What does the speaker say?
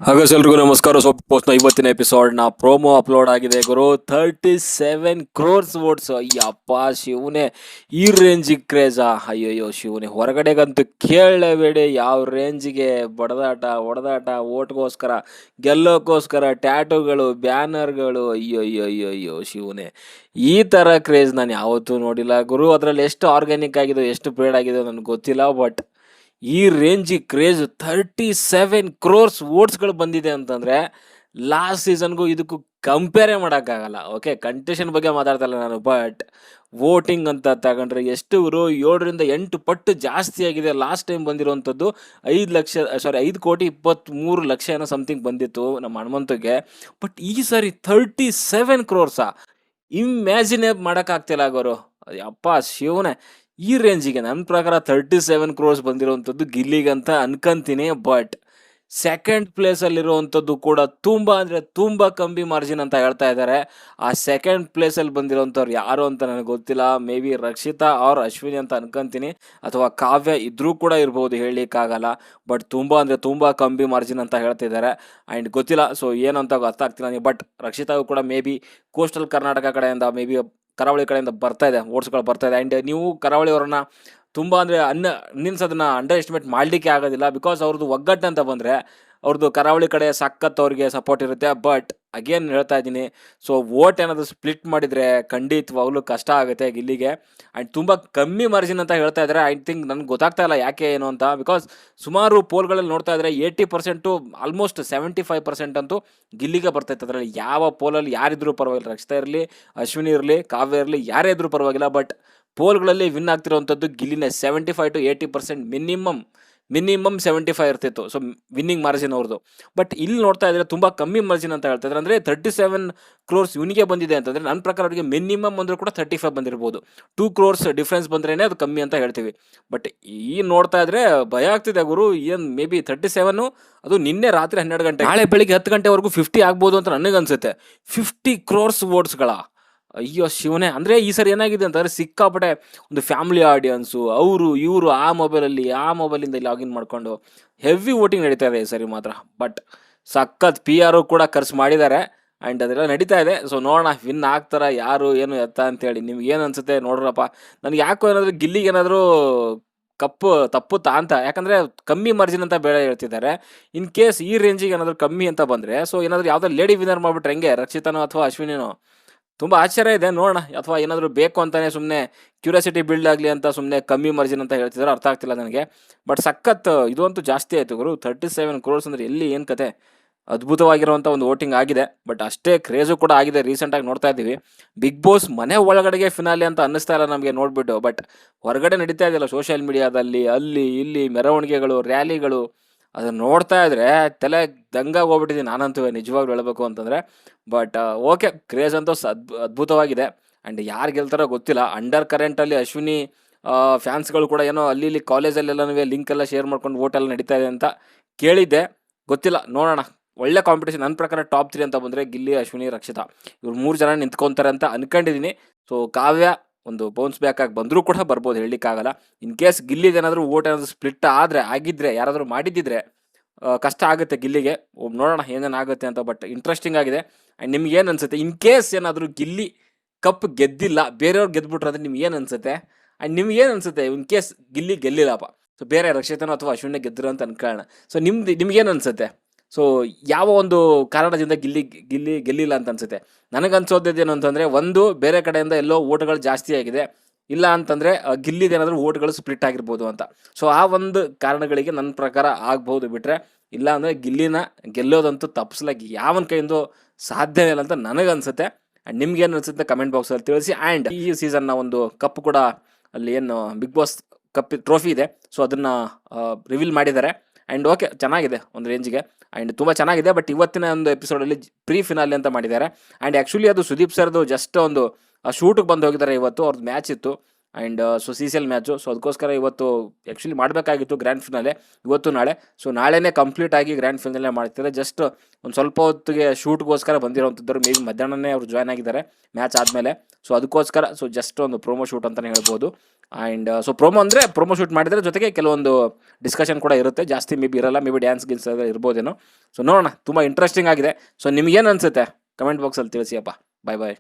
ಹಾಗೆ ಎಲ್ರಿಗೂ ನಮಸ್ಕಾರ. ಪೋಸ್ಟ್ನ ಇವತ್ತಿನ ಎಪಿಸೋಡ್ನ ಪ್ರೋಮೋ ಅಪ್ಲೋಡ್ ಆಗಿದೆ ಗುರು. 37 crores ವೋಟ್ಸ್. ಅಯ್ಯಪ್ಪ ಶಿವನೇ, ಈ ರೇಂಜಿಗೆ ಕ್ರೇಜಾ? ಅಯ್ಯಯ್ಯೋ ಶಿವನೇ, ಹೊರಗಡೆಗಂತೂ ಕೇಳಲೇಬೇಡಿ. ಯಾವ ರೇಂಜಿಗೆ ಹೊಡೆದಾಟ ಓಟ್ಗೋಸ್ಕರ, ಗೆಲ್ಲೋಕ್ಕೋಸ್ಕರ ಟ್ಯಾಟುಗಳು, ಬ್ಯಾನರ್ಗಳು. ಅಯ್ಯೋ ಶಿವನೇ, ಈ ಥರ ಕ್ರೇಜ್ ನಾನು ಯಾವತ್ತೂ ನೋಡಿಲ್ಲ ಗುರು. ಅದರಲ್ಲಿ ಎಷ್ಟು ಆರ್ಗ್ಯಾನಿಕ್ ಆಗಿದೆ, ಎಷ್ಟು ಪೇಡ್ ಆಗಿದೆ ನನಗೆ ಗೊತ್ತಿಲ್ಲ. ಬಟ್ ಈ ರೇಂಜಿಗೆ ಕ್ರೇಜ್ 37 crores ವೋಟ್ಸ್ಗಳು ಬಂದಿದೆ ಅಂತಂದರೆ ಲಾಸ್ಟ್ ಸೀಸನ್ಗೂ ಇದಕ್ಕೂ ಕಂಪೇರೇ ಮಾಡೋಕ್ಕಾಗಲ್ಲ. ಓಕೆ, ಕಂಟೆಷನ್ ಬಗ್ಗೆ ಮಾತಾಡ್ತಾಯಿಲ್ಲ ನಾನು, ಬಟ್ ವೋಟಿಂಗ್ ಅಂತ ತಗೊಂಡ್ರೆ ಎಷ್ಟು ಗುರು? 7-8 ಪಟ್ಟು ಜಾಸ್ತಿ ಆಗಿದೆ. ಲಾಸ್ಟ್ ಟೈಮ್ ಬಂದಿರುವಂಥದ್ದು 5,23,00,000 ಏನೋ ಸಮಥಿಂಗ್ ಬಂದಿತ್ತು ನಮ್ಮ ಹನುಮಂತಗೆ. ಬಟ್ ಈ ಸಾರಿ 37 crores. ಇಮ್ಯಾಜಿನೇ ಮಾಡೋಕ್ಕಾಗ್ತಿಲ್ಲ ಗುರು. ಅಪ್ಪ ಶಿವನೇ, ಈ ರೇಂಜಿಗೆ ನನ್ನ ಪ್ರಕಾರ 37 crores ಬಂದಿರುವಂಥದ್ದು ಗಿಲ್ಲಿಗಂತ ಅನ್ಕೊಂತೀನಿ. ಬಟ್ ಸೆಕೆಂಡ್ ಪ್ಲೇಸಲ್ಲಿರುವಂಥದ್ದು ಕೂಡ ತುಂಬ ಅಂದರೆ ತುಂಬ ಕಮ್ಮಿ ಮಾರ್ಜಿನ್ ಅಂತ ಹೇಳ್ತಾ ಇದ್ದಾರೆ. ಆ ಸೆಕೆಂಡ್ ಪ್ಲೇಸಲ್ಲಿ ಬಂದಿರೋಂಥವ್ರು ಯಾರು ಅಂತ ನನಗೆ ಗೊತ್ತಿಲ್ಲ. ಮೇ ಬಿ ರಕ್ಷಿತಾ ಅವ್ರ ಅಶ್ವಿನಿ ಅಂತ ಅನ್ಕೊಂತೀನಿ, ಅಥವಾ ಕಾವ್ಯ ಇದ್ರೂ ಕೂಡ ಇರ್ಬೋದು, ಹೇಳಲಿಕ್ಕಾಗಲ್ಲ. ಬಟ್ ತುಂಬ ಅಂದರೆ ತುಂಬ ಕಮ್ಮಿ ಮಾರ್ಜಿನ್ ಅಂತ ಹೇಳ್ತಿದ್ದಾರೆ. ಆ್ಯಂಡ್ ಗೊತ್ತಿಲ್ಲ, ಸೊ ಏನು ಅಂತ ಅರ್ಥ ಆಗ್ತಿಲ್ಲ ನನಗೆ. ಬಟ್ ರಕ್ಷಿತಾಗೂ ಕೂಡ ಮೇ ಬಿ ಕೋಸ್ಟಲ್ ಕರ್ನಾಟಕ ಕಡೆಯಿಂದ, ಮೇ ಬಿ ಕರಾವಳಿ ಕಡೆಯಿಂದ ಬರ್ತಾ ಇದೆ, ವೋಟ್ಸ್ಗಳು ಬರ್ತಾ ಇದೆ. ಆ್ಯಂಡ್ ನೀವು ಕರಾವಳಿಯವರನ್ನ ತುಂಬ ಅಂದರೆ ಮೀನ್ಸ್ ಅದನ್ನು ಅಂಡರ್ ಎಸ್ಟಿಮೇಟ್ ಮಾಡಲಿಕ್ಕೆ ಆಗೋದಿಲ್ಲ. ಬಿಕಾಸ್ ಅವ್ರದ್ದು ಒಗ್ಗಟ್ಟು ಅಂತ ಬಂದರೆ ಅವ್ರದ್ದು ಕರಾವಳಿ ಕಡೆ ಸಖತ್ ಅವ್ರಿಗೆ ಸಪೋರ್ಟ್ ಇರುತ್ತೆ. ಬಟ್ ಅಗೇನ್ ಹೇಳ್ತಾ ಇದ್ದೀನಿ, ಸೊ ವೋಟ್ ಏನಾದರೂ ಸ್ಪ್ಲಿಟ್ ಮಾಡಿದರೆ ಖಂಡಿತವಾಗ್ಲೂ ಕಷ್ಟ ಆಗುತ್ತೆ ಗಿಲ್ಲಿಗೆ. ಆ್ಯಂಡ್ ತುಂಬ ಕಮ್ಮಿ ಮಾರ್ಜಿನ್ ಅಂತ ಹೇಳ್ತಾ ಇದ್ದಾರೆ. ಐ ಥಿಂಕ್ ನನಗೆ ಗೊತ್ತಾಗ್ತಾ ಇಲ್ಲ ಯಾಕೆ ಏನು ಅಂತ. ಬಿಕಾಸ್ ಸುಮಾರು ಪೋಲ್ಗಳಲ್ಲಿ ನೋಡ್ತಾ ಇದ್ದರೆ 80% ಆಲ್ಮೋಸ್ಟ್ 75% ಅಂತೂ ಗಿಲ್ಲಿಗೆ ಬರ್ತೈತೆ. ಅದರಲ್ಲಿ ಯಾವ ಪೋಲಲ್ಲಿ ಯಾರಿದ್ರೂ ಪರವಾಗಿಲ್ಲ, ರಕ್ಷಿತಾ ಇರಲಿ, ಅಶ್ವಿನಿ ಇರಲಿ, ಕಾವ್ಯ ಇರಲಿ, ಯಾರೇ ಇದ್ರೂ ಪರವಾಗಿಲ್ಲ. ಬಟ್ ಪೋಲ್ಗಳಲ್ಲಿ ವಿನ್ ಆಗ್ತಿರೋವಂಥದ್ದು ಗಿಲ್ಲಿನೇ. 75-80% ಮಿನಿಮಮ್ 75 ಇರ್ತಿತ್ತು. ಸೊ ವಿನ್ನಿಂಗ್ ಮಾರ್ಜಿನ್ ಅವ್ರದ್ದು. ಬಟ್ ಇಲ್ಲಿ ನೋಡ್ತಾ ಇದ್ರೆ ತುಂಬ ಕಮ್ಮಿ ಮಾರ್ಜಿನ್ ಅಂತ ಹೇಳ್ತಾ ಇದ್ದಾರೆ. ಅಂದರೆ 37 crores ಇವನಿಗೆ ಬಂದಿದೆ ಅಂತಂದರೆ ನನ್ನ ಪ್ರಕಾರ ಅವರಿಗೆ ಮಿನಿಮಮ್ ಅಂದರೂ ಕೂಡ 35 ಬಂದಿರ್ಬೋದು. 2 crores ಡಿಫ್ರೆನ್ಸ್ ಬಂದ್ರೇ ಅದು ಕಮ್ಮಿ ಅಂತ ಹೇಳ್ತೀವಿ. ಬಟ್ ಈ ನೋಡ್ತಾ ಇದ್ರೆ ಭಯ ಆಗ್ತಿದೆ ಗುರು. ಏನು ಮೇ ಬಿ 37, ಅದು ನಿನ್ನೆ ರಾತ್ರಿ 12 ಗಂಟೆ, ನಾಳೆ ಬೆಳಿಗ್ಗೆ 10 ಗಂಟೆವರೆಗೂ 50 ಆಗ್ಬೋದು ಅಂತ ನನಗನ್ಸುತ್ತೆ. 50 crores ವೋಟ್ಸ್ಗಳ. ಅಯ್ಯೋ ಶಿವನೇ, ಅಂದರೆ ಈ ಸರಿ ಏನಾಗಿದೆ ಅಂತಂದರೆ ಸಿಕ್ಕಾಪಟ್ಟೆ ಒಂದು ಫ್ಯಾಮಿಲಿ ಆಡಿಯನ್ಸು, ಅವರು ಇವರು ಆ ಮೊಬೈಲಿಂದ ಲಾಗಿನ್ ಮಾಡಿಕೊಂಡು ಹೆವಿ ವೋಟಿಂಗ್ ನಡೀತಾ ಇದೆ ಈ ಸರಿ ಮಾತ್ರ. ಬಟ್ ಸಖತ್ PR ಕೂಡ ಖರ್ಚು ಮಾಡಿದ್ದಾರೆ. ಆ್ಯಂಡ್ ಅದೆಲ್ಲ ನಡೀತಾ ಇದೆ. ಸೊ ನೋಡೋಣ ವಿನ್ ಆಗ್ತಾರ ಯಾರು ಏನು ಎತ್ತ ಅಂತೇಳಿ. ನಿಮ್ಗೆ ಏನು ಅನಿಸುತ್ತೆ ನೋಡ್ರಪ್ಪ. ನನಗೆ ಯಾಕೋ ಏನಾದರೂ ಗಿಲ್ಲಿಗೆ ಏನಾದರೂ ಕಪ್ಪು ತಪ್ಪುತ್ತಾ ಅಂತ. ಯಾಕಂದರೆ ಕಮ್ಮಿ ಮಾರ್ಜಿನ್ ಅಂತ ಬೇರೆ ಹೇಳ್ತಿದ್ದಾರೆ. ಇನ್ ಕೇಸ್ ಈ ರೇಂಜಿಗೆ ಏನಾದರೂ ಕಮ್ಮಿ ಅಂತ ಬಂದರೆ, ಸೊ ಏನಾದರೂ ಯಾವುದೋ ಲೇಡಿ ವಿನ್ನರ್ ಮಾಡಿಬಿಟ್ರೆ ಹೆಂಗೆ, ರಕ್ಷಿತಾನೋ ಅಥವಾ ಅಶ್ವಿನಿನೋ? ತುಂಬ ಆಶ್ಚರ್ಯ ಇದೆ, ನೋಡೋಣ. ಅಥವಾ ಏನಾದರೂ ಬೇಕು ಅಂತಲೇ ಸುಮ್ಮನೆ ಕ್ಯೂರಿಯಾಸಿಟಿ ಬಿಲ್ಡ್ ಆಗಲಿ ಅಂತ ಸುಮ್ಮನೆ ಕಮ್ಮಿ ಮಾರ್ಜಿನ್ ಅಂತ ಹೇಳ್ತಿದ್ದಾರೆ, ಅರ್ಥ ಆಗ್ತಿಲ್ಲ ನನಗೆ. ಬಟ್ ಸಖತ್ ಇದು ಅಂತೂ ಜಾಸ್ತಿ ಆಯಿತು ಗುರು. 37 crores ಅಂದರೆ ಎಲ್ಲಿ ಏನು ಕತೆ. ಅದ್ಭುತವಾಗಿರುವಂಥ ಒಂದು ವೋಟಿಂಗ್ ಆಗಿದೆ. ಬಟ್ ಅಷ್ಟೇ ಕ್ರೇಜು ಕೂಡ ಆಗಿದೆ. ರೀಸೆಂಟಾಗಿ ನೋಡ್ತಾ ಇದ್ದೀವಿ, ಬಿಗ್ ಬಾಸ್ ಮನೆ ಒಳಗಡೆಗೆ ಫಿನಾಲೆ ಅಂತ ಅನ್ನಿಸ್ತಾ ಇಲ್ಲ ನಮಗೆ ನೋಡಿಬಿಟ್ಟು. ಬಟ್ ಹೊರಗಡೆ ನಡೀತಾ ಇದೆಯಲ್ಲ ಸೋಷಿಯಲ್ ಮೀಡಿಯಾದಲ್ಲಿ, ಅಲ್ಲಿ ಇಲ್ಲಿ ಮೆರವಣಿಗೆಗಳು, ರ್ಯಾಲಿಗಳು, ಅದನ್ನು ನೋಡ್ತಾ ಇದ್ರೆ ತಲೆ ದಂಗಾಗಿ ಹೋಗ್ಬಿಟ್ಟಿದ್ದೀನಿ ನಾನಂತೂ, ನಿಜವಾಗ್ಲೂ ಹೇಳಬೇಕು ಅಂತಂದರೆ. ಬಟ್ ಓಕೆ, ಕ್ರೇಜ್ ಅಂತೂ ಅದ್ಭುತವಾಗಿದೆ. ಆ್ಯಂಡ್ ಯಾರು ಗೆಲ್ತಾರೋ ಗೊತ್ತಿಲ್ಲ. ಅಂಡರ್ ಕರೆಂಟಲ್ಲಿ ಅಶ್ವಿನಿ ಫ್ಯಾನ್ಸ್ಗಳು ಕೂಡ ಏನೋ ಅಲ್ಲಿ ಇಲ್ಲಿ ಕಾಲೇಜಲ್ಲೆಲ್ಲನೂ ಲಿಂಕ್ ಎಲ್ಲ ಶೇರ್ ಮಾಡ್ಕೊಂಡು ವೋಟೆಲ್ಲ ನಡೀತಾ ಇದೆ ಅಂತ ಕೇಳಿದ್ದೆ, ಗೊತ್ತಿಲ್ಲ, ನೋಡೋಣ. ಒಳ್ಳೆ ಕಾಂಪಿಟೇಷನ್. ನನ್ನ ಪ್ರಕಾರ ಟಾಪ್ 3 ಅಂತ ಬಂದರೆ ಗಿಲ್ಲಿ, ಅಶ್ವಿನಿ, ರಕ್ಷಿತಾ, ಇವ್ರು 3 ಜನ ನಿಂತ್ಕೊತಾರೆ ಅಂತ ಅನ್ಕೊಂಡಿದ್ದೀನಿ. ಸೊ ಕಾವ್ಯ ಒಂದು ಬೌನ್ಸ್ ಬ್ಯಾಕ್ ಆಗಿ ಬಂದರೂ ಕೂಡ ಬರ್ಬೋದು, ಹೇಳಲಿಕ್ಕಾಗಲ್ಲ. ಇನ್ ಕೇಸ್ ಗಿಲ್ಲಿದೇನಾದರೂ ವೋಟ್ ಏನಾದರೂ ಸ್ಪ್ಲಿಟ್ ಆಗಿದ್ದರೆ, ಯಾರಾದರೂ ಮಾಡಿದ್ದಿದ್ರೆ ಕಷ್ಟ ಆಗುತ್ತೆ ಗಿಲ್ಲಿಗೆ. ನೋಡೋಣ ಏನೇನಾಗುತ್ತೆ ಅಂತ. ಬಟ್ ಇಂಟ್ರೆಸ್ಟಿಂಗ್ ಆಗಿದೆ. ಆ್ಯಂಡ್ ನಿಮ್ಗೆ ಏನು ಅನಿಸುತ್ತೆ? ಇನ್ ಕೇಸ್ ಏನಾದರೂ ಗಿಲ್ಲಿ ಕಪ್ ಗೆದ್ದಿಲ್ಲ, ಬೇರೆಯವ್ರು ಗೆದ್ಬಿಟ್ರೆ ಅಂದರೆ ನಿಮ್ಗೆ ಏನು ಅನಿಸುತ್ತೆ? ಆ್ಯಂಡ್ ನಿಮ್ಗೆ ಏನು ಅನಿಸುತ್ತೆ ಇನ್ ಕೇಸ್ ಗಿಲ್ಲಿ ಗೆಲ್ಲಿಲ್ಲಪ್ಪ, ಸೊ ಬೇರೆ ರಕ್ಷಿತನೋ ಅಥವಾ ಅಶ್ವಿನ ಗೆದ್ದರು ಅಂತ ಅನ್ಕೊಳ್ಳೋಣ. ಸೊ ನಿಮ್ಗೇನು ಅನಿಸುತ್ತೆ? ಸೊ ಯಾವ ಒಂದು ಕಾರಣದಿಂದ ಗಿಲ್ಲಿ ಗೆಲ್ಲಿಲ್ಲ ಅಂತ ಅನಿಸುತ್ತೆ? ನನಗನ್ಸೋದೇನು ಅಂತಂದರೆ, ಒಂದು ಬೇರೆ ಕಡೆಯಿಂದ ಎಲ್ಲೋ ವೋಟ್ಗಳು ಜಾಸ್ತಿ ಆಗಿದೆ, ಇಲ್ಲ ಅಂತಂದರೆ ಗಿಲ್ಲಿದೇನಾದರೂ ವೋಟ್ಗಳು ಸ್ಪ್ಲಿಟ್ ಆಗಿರ್ಬೋದು ಅಂತ. ಸೊ ಆ ಒಂದು ಕಾರಣಗಳಿಗೆ ನನ್ನ ಪ್ರಕಾರ ಆಗ್ಬೋದು. ಬಿಟ್ಟರೆ ಇಲ್ಲ ಅಂದರೆ ಗಿಲ್ಲಿನ ಗೆಲ್ಲೋದಂತೂ ತಪ್ಪಿಸ್ಲಾಗಿ ಯಾವನ ಕೈಯಿಂದ ಸಾಧ್ಯವೇ ಇಲ್ಲ ಅಂತ ನನಗನ್ಸುತ್ತೆ. ಆ್ಯಂಡ್ ನಿಮ್ಗೇನು ಅನಿಸುತ್ತೆ ಕಮೆಂಟ್ ಬಾಕ್ಸಲ್ಲಿ ತಿಳಿಸಿ. ಆ್ಯಂಡ್ ಈ ಸೀಸನ್ನ ಒಂದು ಕಪ್ ಕೂಡ, ಅಲ್ಲಿ ಏನು ಬಿಗ್ ಬಾಸ್ ಕಪ್ ಟ್ರೋಫಿ ಇದೆ, ಸೊ ಅದನ್ನು ರಿವೀಲ್ ಮಾಡಿದ್ದಾರೆ. ಆ್ಯಂಡ್ ಓಕೆ, ಚೆನ್ನಾಗಿದೆ ಒಂದು ರೇಂಜಿಗೆ. ಆ್ಯಂಡ್ ತುಂಬ ಚೆನ್ನಾಗಿದೆ. ಬಟ್ ಇವತ್ತಿನ ಒಂದು ಎಪಿಸೋಡಲ್ಲಿ ಪ್ರೀ ಫಿನಾಲೆ ಅಂತ ಮಾಡಿದ್ದಾರೆ. ಆ್ಯಂಡ್ ಆ್ಯಕ್ಚುಲಿ ಅದು ಸುದೀಪ್ ಸರ್ದು ಜಸ್ಟ್ ಒಂದು ಶೂಟಿಗೆ ಬಂದು ಹೋಗಿದ್ದಾರೆ ಇವತ್ತು. ಅವ್ರದ್ದು ಮ್ಯಾಚ್ ಇತ್ತು. And so CCL match. So ಅದಕ್ಕೋಸ್ಕರ ಇವತ್ತು ಆ್ಯಕ್ಚುಲಿ ಮಾಡಬೇಕಾಗಿತ್ತು ಗ್ರ್ಯಾಂಡ್ ಫಿನಾಲೆ ಇವತ್ತು ನಾಳೆ. ಸೊ ನಾಳೆನೇ ಕಂಪ್ಲೀಟ್ ಆಗಿ ಗ್ರ್ಯಾಂಡ್ ಫಿನಾಲೆ ಮಾಡ್ತಿದ್ದಾರೆ. ಜಸ್ಟ್ ಒಂದು ಸ್ವಲ್ಪ ಹೊತ್ತಿಗೆ ಶೂಟ್ಗೋಸ್ಕರ ಬಂದಿರೋವಂಥದ್ದು. ಮೇ ಬಿ ಮಧ್ಯಾಹ್ನನೇ ಅವ್ರು ಜಾಯ್ನ್ ಆಗಿದ್ದಾರೆ ಮ್ಯಾಚ್ ಆದಮೇಲೆ. ಸೊ ಅದಕ್ಕೋಸ್ಕರ ಸೊ ಜಸ್ಟ್ ಒಂದು ಪ್ರೋಮೋ ಶೂಟ್ ಅಂತಲೇ ಹೇಳ್ಬೋದು. ಆ್ಯಂಡ್ ಸೊ ಪ್ರೋಮೋ ಅಂದರೆ ಪ್ರೋಮೋ ಶೂಟ್ ಮಾಡಿದರೆ ಜೊತೆಗೆ ಕೆಲವೊಂದು ಡಿಸ್ಕಷನ್ ಕೂಡ ಇರುತ್ತೆ. ಜಾಸ್ತಿ ಮೇ ಬಿ ಇರಲ್ಲ, ಮೇ ಬಿ ಡ್ಯಾನ್ಸ್ ಗಿಲ್ಸ್ ಇರ್ಬೋದೇನೋ. ಸೊ ನೋಡೋಣ, ತುಂಬ ಇಂಟ್ರೆಸ್ಟಿಂಗ್ ಆಗಿದೆ. ಸೊ ನಿಮ್ಗೇನು ಅನಿಸುತ್ತೆ ಕಮೆಂಟ್ ಬಾಕ್ಸಲ್ಲಿ ತಿಳಿಸಿ ಅಪ್ಪ. ಬಾಯ್ ಬಾಯ್.